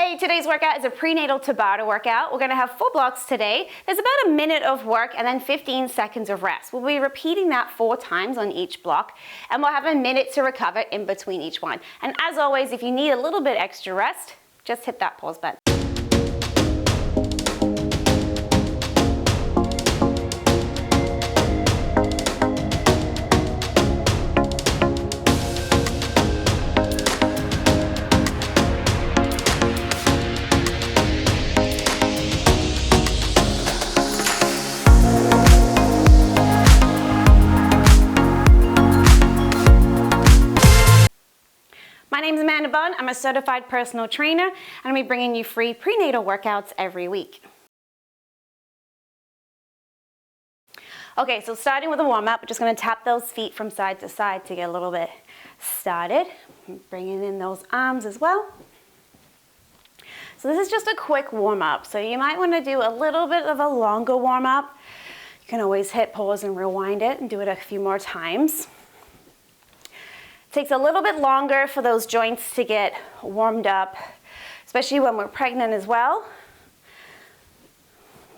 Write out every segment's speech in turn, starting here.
Okay, today's workout is a prenatal Tabata workout. We're gonna have 4 blocks today. There's about a minute of work and then 15 seconds of rest. We'll be repeating that 4 times on each block, and we'll have a minute to recover in between each one. And as always, if you need a little bit extra rest, just hit that pause button. My name's Amanda Bunn. I'm a certified personal trainer, and I'll be bringing you free prenatal workouts every week. Okay, so starting with a warm-up, we're just going to tap those feet from side to side to get a little bit started. Bringing in those arms as well. So this is just a quick warm-up, so you might want to do a little bit of a longer warm-up. You can always hit pause and rewind it and do it a few more times. Takes a little bit longer for those joints to get warmed up, especially when we're pregnant as well.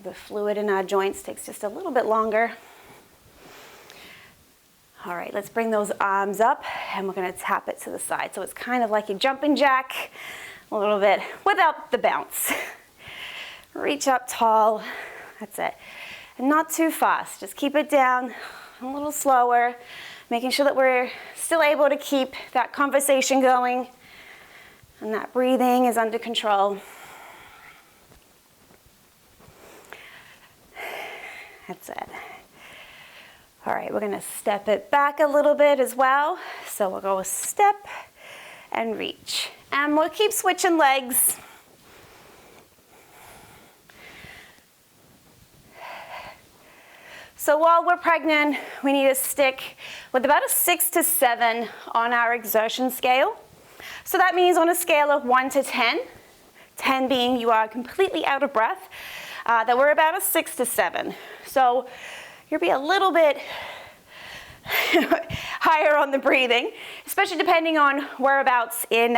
The fluid in our joints takes just a little bit longer. All right, let's bring those arms up and we're gonna tap it to the side. So it's kind of like a jumping jack, a little bit without the bounce. Reach up tall, that's it. And not too fast, just keep it down a little slower, making sure that we're still able to keep that conversation going and that breathing is under control. That's it. All right, we're gonna step it back a little bit as well. So we'll go a step and reach. And we'll keep switching legs. So while we're pregnant, we need to stick with about a 6 to 7 on our exertion scale. So that means on a scale of 1 to 10, 10 being you are completely out of breath, that we're about a 6 to 7. So you'll be a little bit higher on the breathing, especially depending on whereabouts in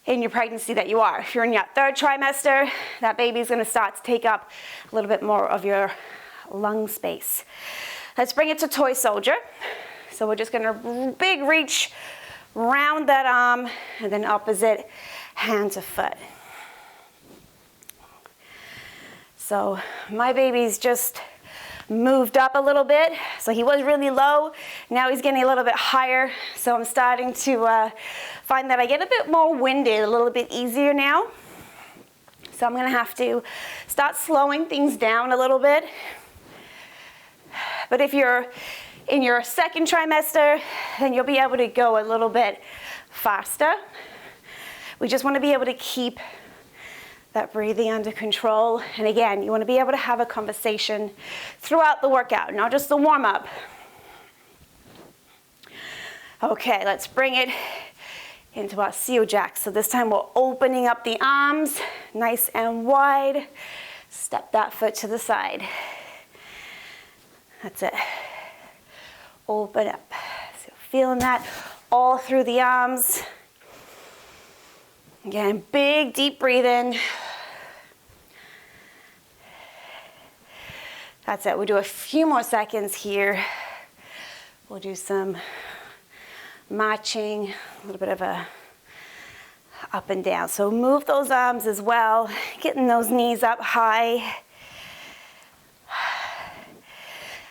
your pregnancy that you are. If you're in your 3rd trimester, that baby's gonna start to take up a little bit more of your lung space. Let's bring it to toy soldier. So we're just gonna big reach, round that arm, and then opposite hand to foot. So my baby's just moved up a little bit. So he was really low, now he's getting a little bit higher. So I'm starting to find that I get a bit more winded, a little bit easier now. So I'm gonna have to start slowing things down a little bit. But if you're in your 2nd trimester, then you'll be able to go a little bit faster. We just want to be able to keep that breathing under control. And again, you want to be able to have a conversation throughout the workout, not just the warm-up. Okay, let's bring it into our seal jack. So this time we're opening up the arms, nice and wide. Step that foot to the side. That's it. Open up. So feeling that all through the arms. Again, big, deep breathing. That's it. We'll do a few more seconds here. We'll do some marching, a little bit of a up and down. So move those arms as well, getting those knees up high.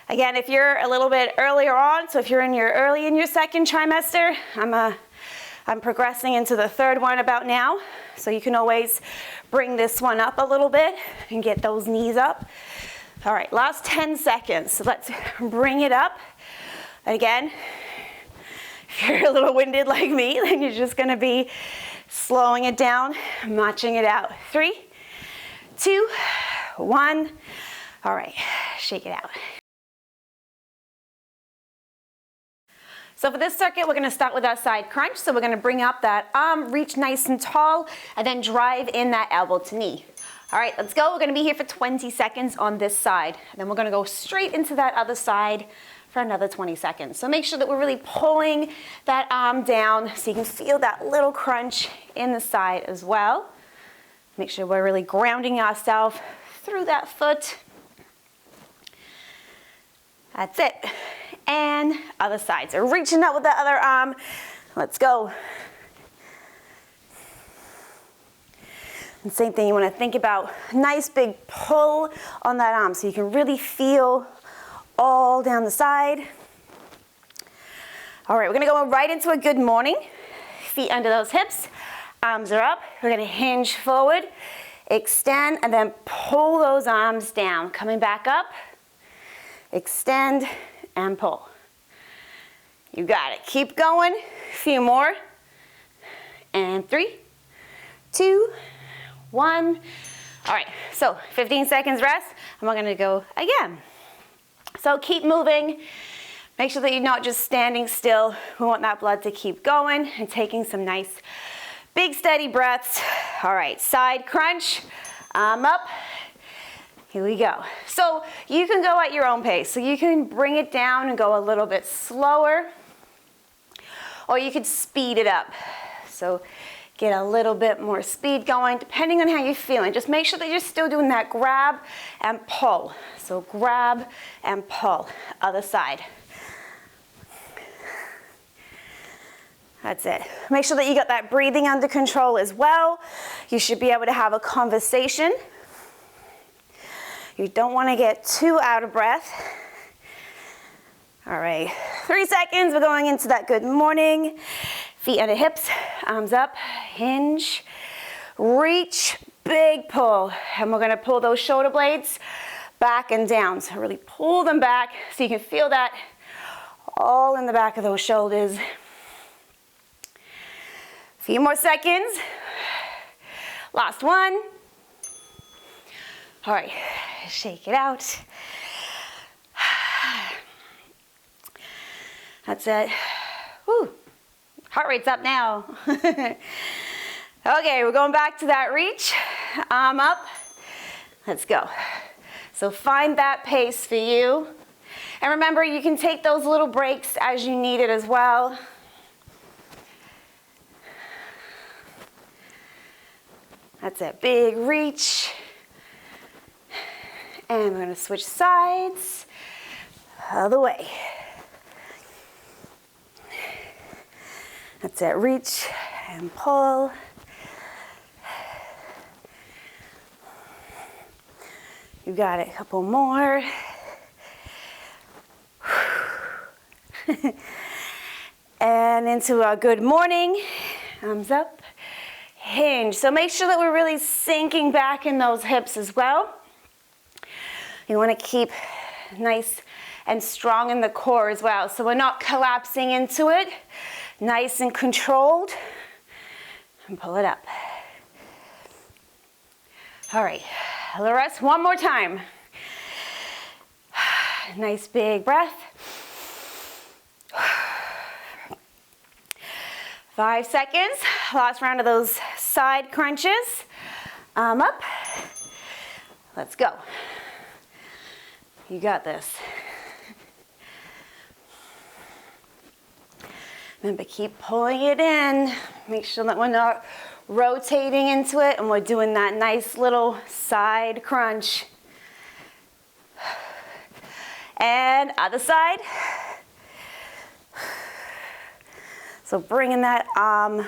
Again, if you're a little bit earlier on, so if you're early in your 2nd trimester, I'm progressing into the 3rd one about now. So you can always bring this one up a little bit and get those knees up. All right, last 10 seconds. So let's bring it up. Again, if you're a little winded like me, then you're just gonna be slowing it down, marching it out. 3, 2, 1. All right, shake it out. So for this circuit, we're gonna start with our side crunch. So we're gonna bring up that arm, reach nice and tall, and then drive in that elbow to knee. All right, let's go. We're gonna be here for 20 seconds on this side. And then we're gonna go straight into that other side for another 20 seconds. So make sure that we're really pulling that arm down so you can feel that little crunch in the side as well. Make sure we're really grounding ourselves through that foot. That's it. And other side. So reaching out with the other arm. Let's go. And same thing, you want to think about nice big pull on that arm so you can really feel all down the side. All right, we're going to go right into a good morning. Feet under those hips, arms are up. We're going to hinge forward, extend, and then pull those arms down. Coming back up, extend, and pull. You got it. Keep going. A few more. And 3, 2, 1. All right, so 15 seconds rest, and we're going to go again. So keep moving. Make sure that you're not just standing still. We want that blood to keep going and taking some nice, big, steady breaths. All right, side crunch, arm up. Here we go. So you can go at your own pace. So you can bring it down and go a little bit slower, or you could speed it up. So get a little bit more speed going, depending on how you're feeling. Just make sure that you're still doing that grab and pull. So grab and pull. Other side. That's it. Make sure that you got that breathing under control as well. You should be able to have a conversation. You don't want to get too out of breath. All right, 3 seconds. We're going into that good morning. Feet under hips, arms up, hinge, reach, big pull. And we're going to pull those shoulder blades back and down. So really pull them back so you can feel that all in the back of those shoulders. Few more seconds. Last one. All right, shake it out. That's it. Woo. Heart rate's up now. Okay, we're going back to that reach. Arm up. Let's go. So find that pace for you. And remember, you can take those little breaks as you need it as well. That's it, big reach. And we're gonna switch sides. Other way. That's it, reach and pull. You got it, a couple more. And into our good morning, arms up, hinge. So make sure that we're really sinking back in those hips as well. You want to keep nice and strong in the core as well. So we're not collapsing into it. Nice and controlled. And pull it up. All right, the rest one more time. Nice big breath. 5 seconds. Last round of those side crunches. Arm up. Let's go. You got this. Remember, keep pulling it in. Make sure that we're not rotating into it and we're doing that nice little side crunch. And other side. So bringing that arm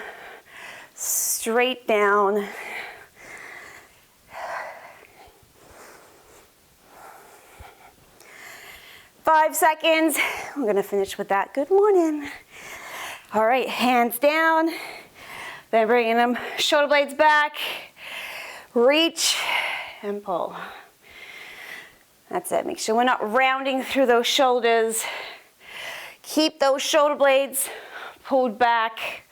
straight down. Five seconds. We're gonna finish with that good morning. All right, hands down. Then bringing them shoulder blades back. Reach and pull. That's it. Make sure we're not rounding through those shoulders. Keep those shoulder blades pulled back.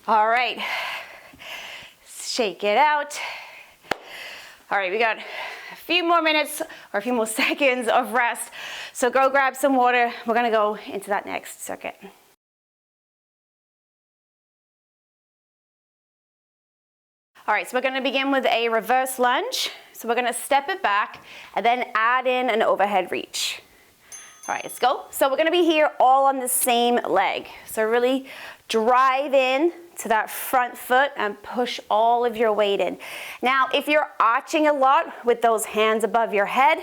All right, shake it out. All right, we got a few more minutes or a few more seconds of rest. So go grab some water. We're gonna go into that next circuit. All right, so we're gonna begin with a reverse lunge. So we're gonna step it back and then add in an overhead reach. All right, let's go. So we're gonna be here all on the same leg. So really drive in to that front foot and push all of your weight in. Now, if you're arching a lot with those hands above your head,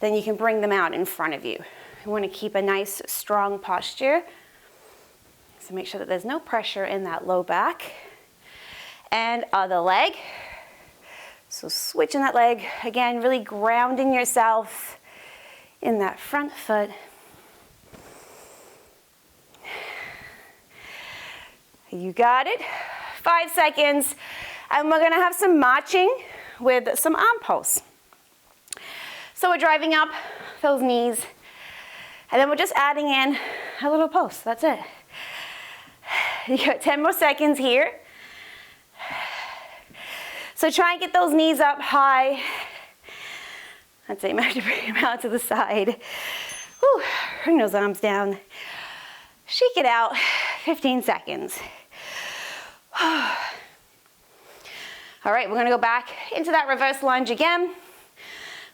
then you can bring them out in front of you. You wanna keep a nice, strong posture. So make sure that there's no pressure in that low back. And other leg. So switching that leg, again, really grounding yourself in that front foot. You got it. 5 seconds. And we're gonna have some marching with some arm pulse. So we're driving up those knees, and then we're just adding in a little pulse. That's it. You got 10 more seconds here. So try and get those knees up high. That's it, you might have to bring them out to the side. Whew, bring those arms down. Shake it out, 15 seconds. All right, we're gonna go back into that reverse lunge again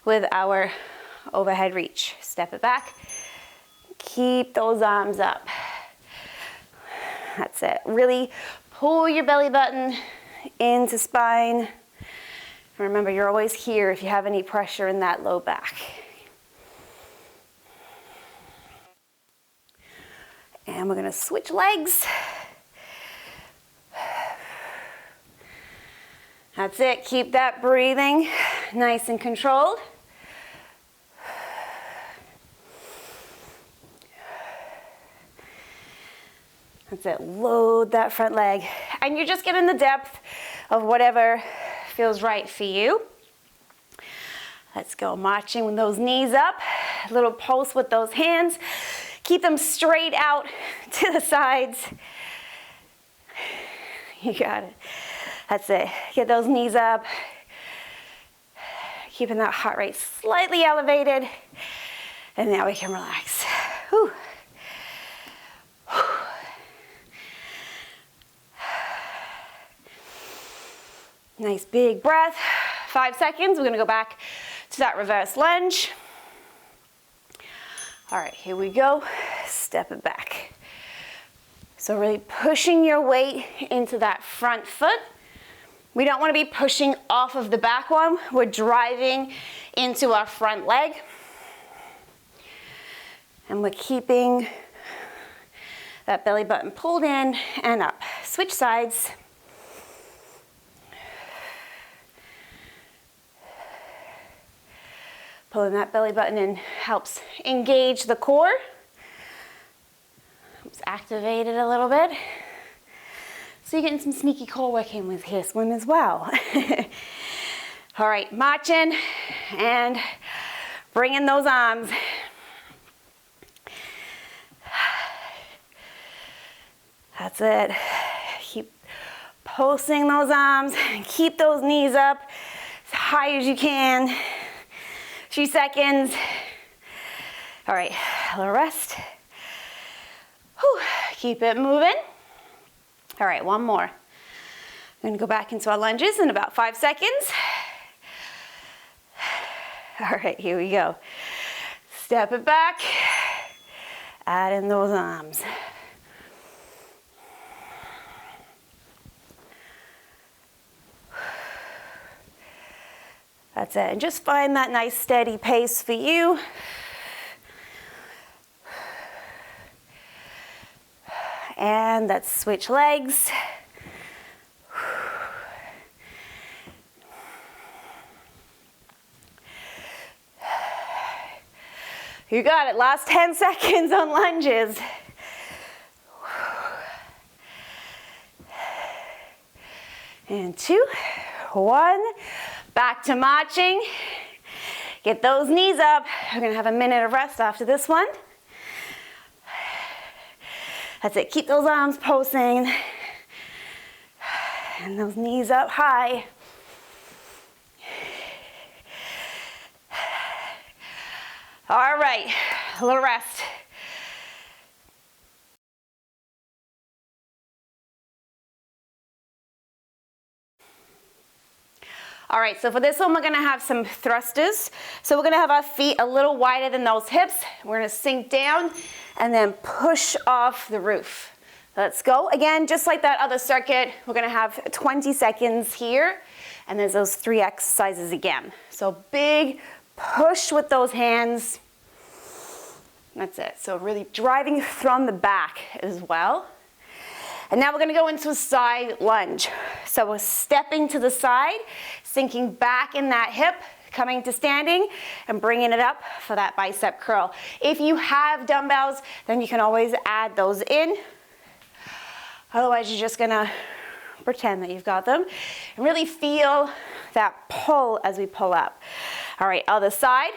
with our overhead reach. Step it back, keep those arms up. That's it, really pull your belly button into spine. Remember, you're always here if you have any pressure in that low back. And we're gonna switch legs. That's it, keep that breathing nice and controlled. That's it, load that front leg. And you're just getting the depth of whatever feels right for you. Let's go, marching with those knees up. A little pulse with those hands. Keep them straight out to the sides. You got it. That's it. Get those knees up. Keeping that heart rate slightly elevated. And now we can relax. Whew. Nice big breath. 5 seconds. We're gonna go back to that reverse lunge. All right, here we go. Step it back. So really pushing your weight into that front foot. We don't want to be pushing off of the back one. We're driving into our front leg. And we're keeping that belly button pulled in and up. Switch sides. Pulling that belly button in helps engage the core. Helps activate it a little bit. So you're getting some sneaky core work in with this one as well. All right, marching and bringing those arms. That's it. Keep pulsing those arms. Keep those knees up as high as you can. 2 seconds. All right, a little rest. Whew. Keep it moving. All right, one more. We're gonna go back into our lunges in about 5 seconds. All right, here we go. Step it back. Add in those arms. That's it, and just find that nice steady pace for you. And let's switch legs. You got it, last 10 seconds on lunges. And 2, 1. Back to marching. Get those knees up. We're gonna have a minute of rest after this one. That's it, keep those arms pulsing. And those knees up high. All right, a little rest. All right, so for this one, we're gonna have some thrusters. So we're gonna have our feet a little wider than those hips. We're gonna sink down and then push off the roof. Let's go. Again, just like that other circuit, we're gonna have 20 seconds here, and there's those 3 exercises again. So big push with those hands. That's it. So really driving from the back as well. And now we're gonna go into a side lunge. So we're stepping to the side, sinking back in that hip, coming to standing, and bringing it up for that bicep curl. If you have dumbbells, then you can always add those in. Otherwise, you're just gonna pretend that you've got them. And really feel that pull as we pull up. All right, other side.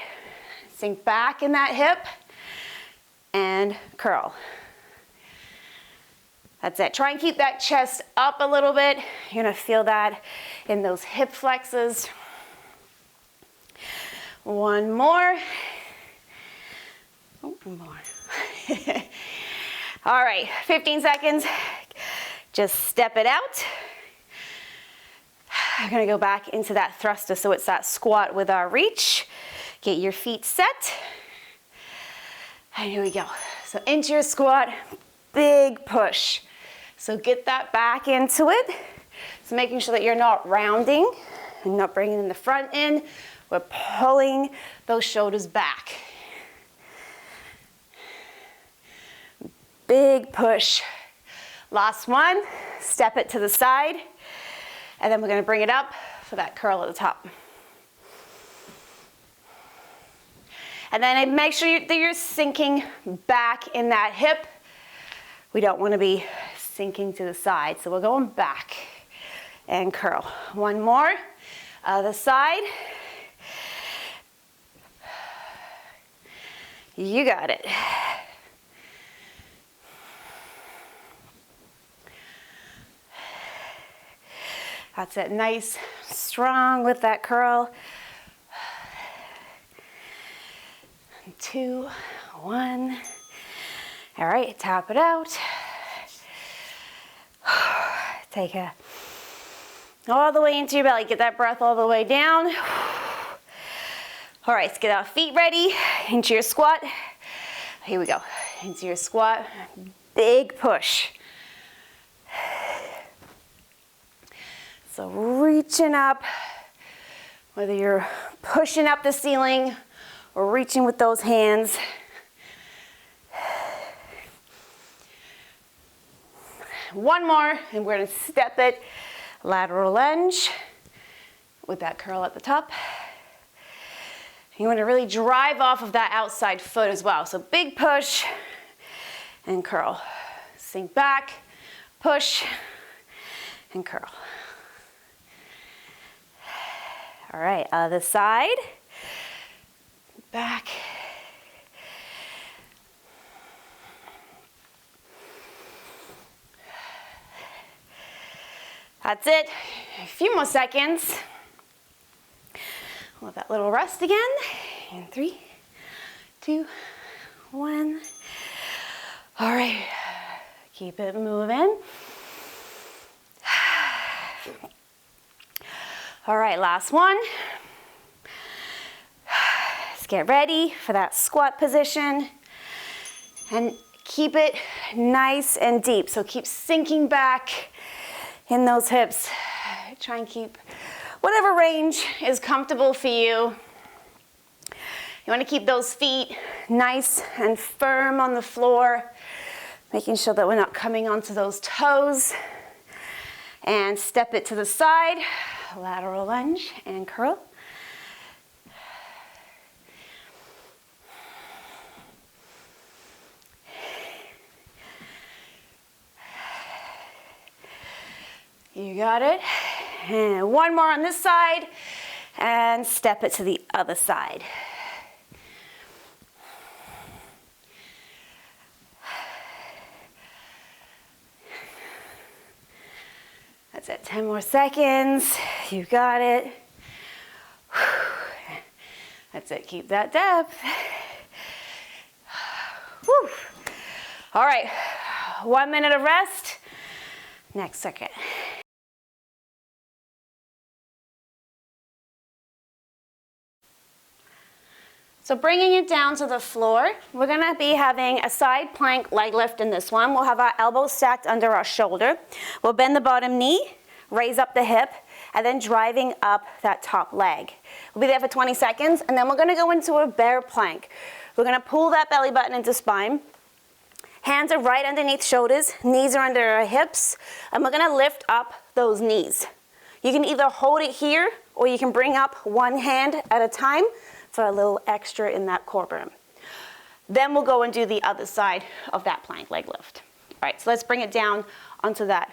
Sink back in that hip and curl. That's it. Try and keep that chest up a little bit. You're gonna feel that in those hip flexors. One more. Oh, more. All right, 15 seconds. Just step it out. We're gonna go back into that thruster, so it's that squat with our reach. Get your feet set. And here we go. So into your squat, big push. So get that back into it. So making sure that you're not rounding and not bringing the front in. We're pulling those shoulders back. Big push. Last one, step it to the side. And then we're gonna bring it up for that curl at the top. And then make sure that you're sinking back in that hip. We don't wanna be sinking to the side, so we're going back and curl. One more, other side. You got it. That's it, nice, strong with that curl. 2, 1. All right, tap it out. Take it all the way into your belly. Get that breath all the way down. All right, let's get our feet ready into your squat. Here we go, into your squat. Big push. So reaching up, whether you're pushing up the ceiling or reaching with those hands. One more, and we're gonna step it, lateral lunge with that curl at the top. You wanna really drive off of that outside foot as well. So big push and curl. Sink back, push, and curl. All right, other side. Back. That's it. A few more seconds. Let that little rest again. And 3, 2, 1. All right. Keep it moving. All right, last one. Let's get ready for that squat position. And keep it nice and deep. So keep sinking back in those hips. Try and keep whatever range is comfortable for you. You want to keep those feet nice and firm on the floor, making sure that we're not coming onto those toes. And step it to the side, lateral lunge and curl. You got it. And one more on this side, and step it to the other side. That's it, 10 more seconds. You got it. That's it, keep that depth. Whew. All right, 1 minute of rest. Next circuit. So bringing it down to the floor, we're gonna be having a side plank leg lift in this one. We'll have our elbows stacked under our shoulder. We'll bend the bottom knee, raise up the hip, and then driving up that top leg. We'll be there for 20 seconds, and then we're gonna go into a bear plank. We're gonna pull that belly button into spine. Hands are right underneath shoulders, knees are under our hips, and we're gonna lift up those knees. You can either hold it here, or you can bring up one hand at a time for a little extra in that core burn. Then we'll go and do the other side of that plank leg lift. All right, so let's bring it down onto that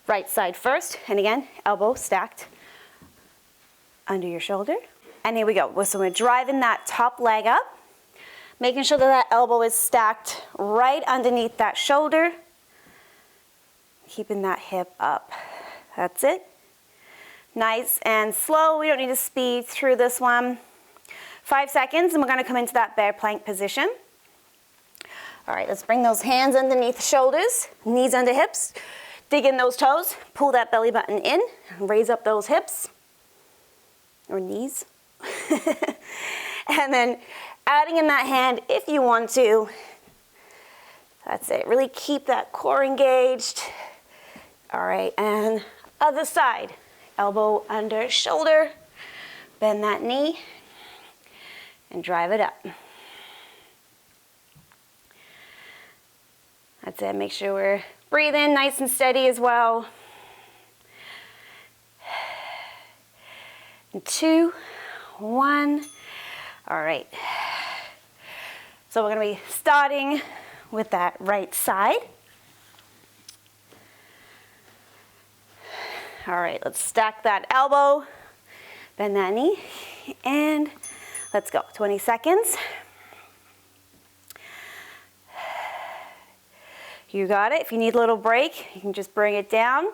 right side first. And again, elbow stacked under your shoulder. And here we go. So we're driving that top leg up, making sure that that elbow is stacked right underneath that shoulder, keeping that hip up. That's it. Nice and slow. We don't need to speed through this one. 5 seconds, and we're going to come into that bear plank position. All right, let's bring those hands underneath the shoulders, knees under hips. Dig in those toes, pull that belly button in, raise up those hips, or knees. And then adding in that hand if you want to. That's it, really keep that core engaged. All right, and other side. Elbow under shoulder, bend that knee, and drive it up. That's it, make sure we're breathing nice and steady as well. And 2, 1. All right. So we're gonna be starting with that right side. All right, let's stack that elbow, bend that knee, and let's go. 20 seconds. You got it. If you need a little break, you can just bring it down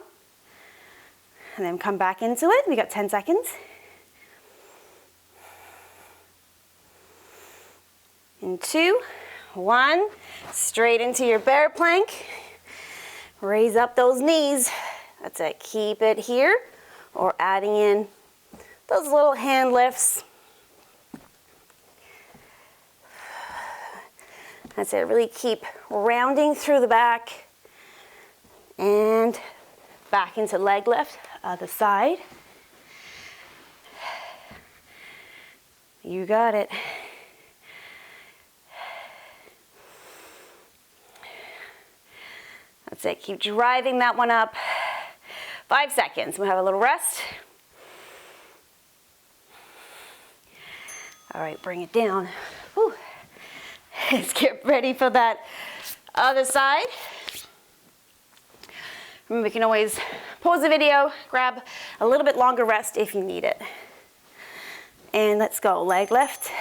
and then come back into it. We got 10 seconds. And 2, 1, straight into your bear plank. Raise up those knees. That's it. Keep it here, or adding in those little hand lifts. That's it. Really keep rounding through the back and back into leg lift, other side. You got it. That's it. Keep driving that one up. 5 seconds. We'll have a little rest. All right, bring it down. Whew. Let's get ready for that other side. Remember, we can always pause the video, grab a little bit longer rest if you need it. And let's go. Leg lift.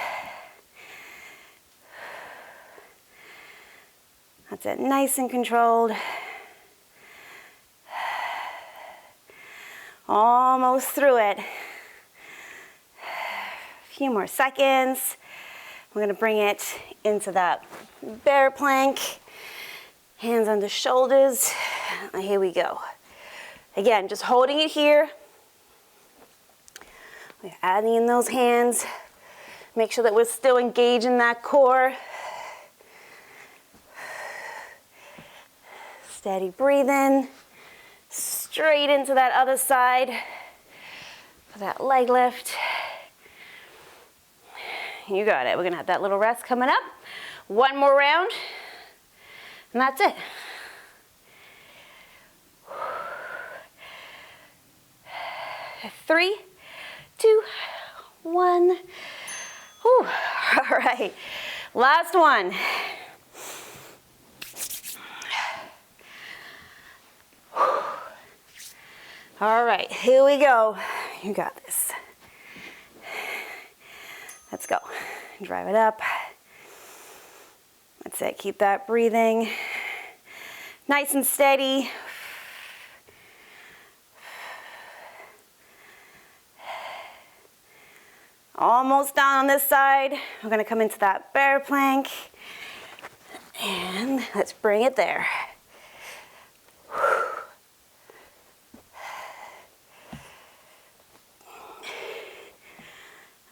That's it. Nice and controlled. Almost through it. A few more seconds. We're going to bring it into that bear plank. Hands on the shoulders. Here we go. Again, just holding it here. We're adding in those hands. Make sure that we're still engaging that core. Steady breathing. Straight into that other side for that leg lift. You got it. We're gonna have that little rest coming up. One more round, and that's it. Three, 2, 1. Whew. All right, last one. All right, here we go. You got this. Let's go. Drive it up. That's it. Keep that breathing nice and steady. Almost down on this side. We're going to come into that bear plank. And let's bring it there.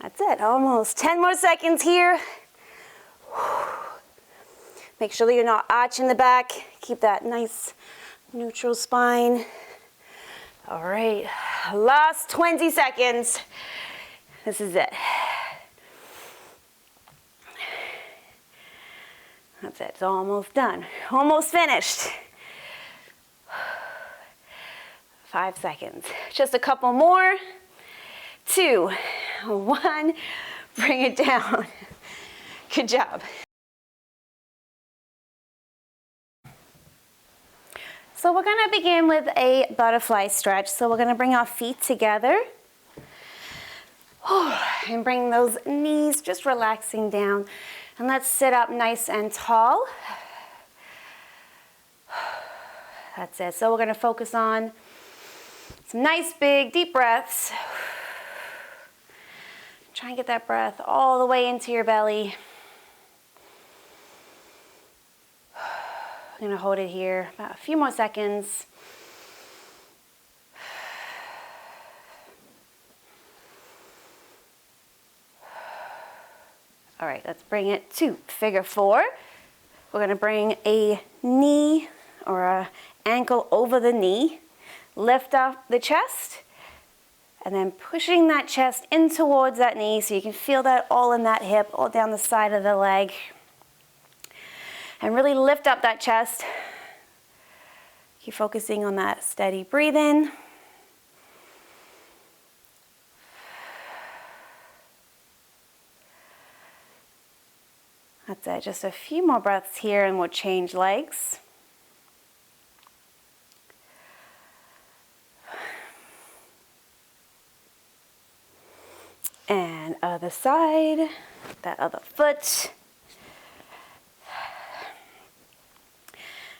That's That's it, almost 10 more seconds here. Make sure that you're not arching the back. Keep that nice neutral spine. All right, last 20 seconds. This is it. That's it, it's almost done. Almost finished. 5 seconds. Just a couple more. 2, 1, bring it down. Good job. So we're gonna begin with a butterfly stretch. So we're gonna bring our feet together. And bring those knees just relaxing down. And let's sit up nice and tall. That's it. So we're gonna focus on some nice big deep breaths. Try and get that breath all the way into your belly. I'm gonna hold it here about a few more seconds. All right, let's bring it to figure 4. We're gonna bring a knee or a ankle over the knee, lift up the chest, and then pushing that chest in towards that knee so you can feel that all in that hip, all down the side of the leg. And really lift up that chest. Keep focusing on that steady breathing. That's it, just a few more breaths here and we'll change legs. And other side, that other foot.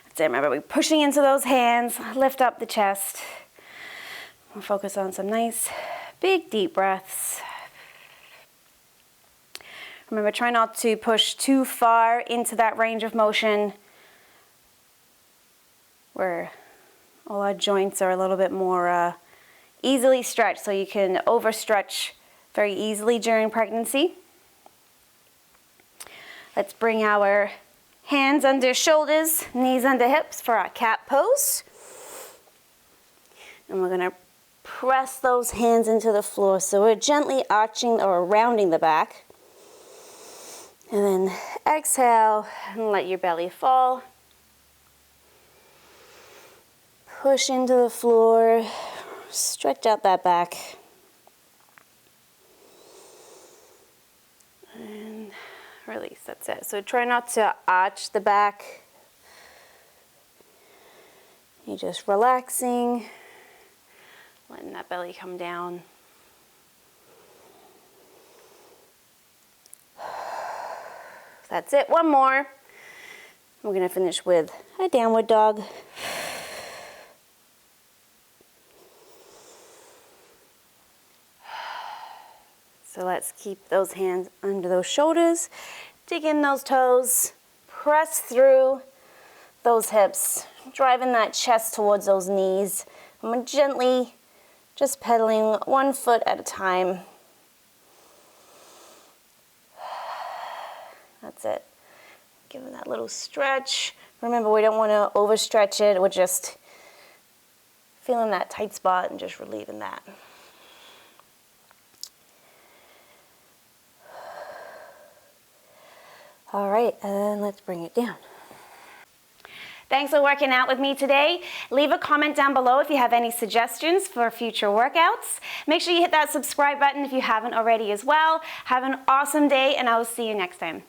That's it, remember we're pushing into those hands, lift up the chest. We'll focus on some nice big deep breaths. Remember, try not to push too far into that range of motion where all our joints are a little bit more easily stretched, so you can overstretch very easily during pregnancy. Let's bring our hands under shoulders, knees under hips for our cat pose. And we're gonna press those hands into the floor. So we're gently arching or rounding the back. And then exhale and let your belly fall. Push into the floor, stretch out that back. And release, that's it. So try not to arch the back. You're just relaxing, letting that belly come down. That's it, one more. We're gonna finish with a downward dog. So let's keep those hands under those shoulders, dig in those toes, press through those hips, driving that chest towards those knees. And we're gently just pedaling one foot at a time. That's it. Give it that little stretch. Remember, we don't want to overstretch it. We're just feeling that tight spot and just relieving that. All right, and let's bring it down. Thanks for working out with me today. Leave a comment down below if you have any suggestions for future workouts. Make sure you hit that subscribe button if you haven't already as well. Have an awesome day, and I will see you next time.